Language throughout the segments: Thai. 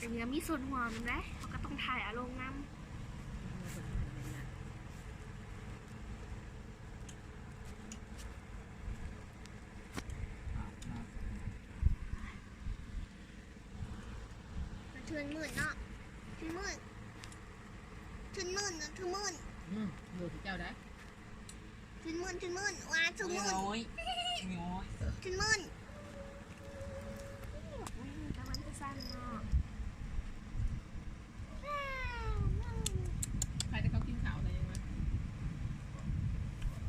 แต่ยังมีส่วนหัวมันนะเขาก็ต้องถ่ายอารมณ์น้ำชื่นมื่นเนาะชื่นมื่นชื่นมื่นนะชื่นมื่นดูที่เจ้าได้ชื่นมื่นว้าชื่นมื่นชื่นมื่นแต่มันจะสั้นเนาะใครจะเขากินข้าวอะไรยังไง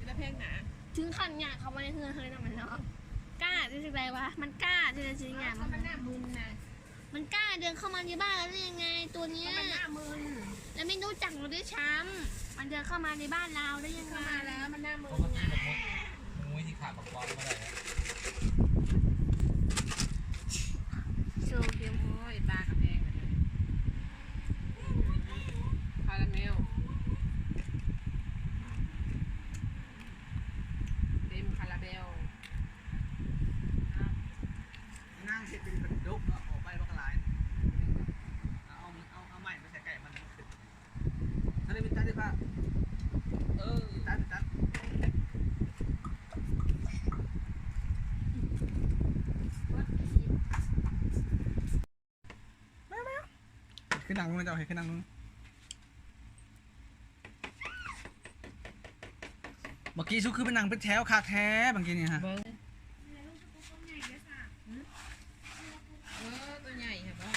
จะเพลงหนาถึงขั้นเนี่ยเขามาในเฮือนเฮ้ยนะมันเนาะกล้าจะสิไรวะมันกล้าจะสิเนี่ยมันหน้ามึนนะมันกล้าเดินเข้ามาในบ้านแล้วได้ยังไงตัวเนี้ยมันหน้ามึนแล้วไม่รู้จักเราด้วยช้ำมันเดินเข้ามาในบ้านเราได้ยังไงมาแล้วมันหน้ามึนมุ้ยที่ขาดบอกบอลมาได้โซเกียวโอ้ยปลากระเพงคาราเมลเต็มคาราเมลนั่งเสร็จเป็นกระดุกเนาะออกไปบักลายเอาใหม่มาใส่ไก่มันถ้าได้เป็นตัดได้ป่ะตัดขึ้นนั่งนู้นเจ้าให้ขึ้นนั่งนู้นเมื่อกี้ชุกคือเป็นหนังเป็นแถวคาแท้บางทีนี่ฮะตัวใหญ่เหรอ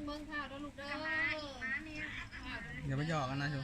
เบิ้งข้าวแล้วลูกเด้อเดี๋ยวไปหยอกกันนะชู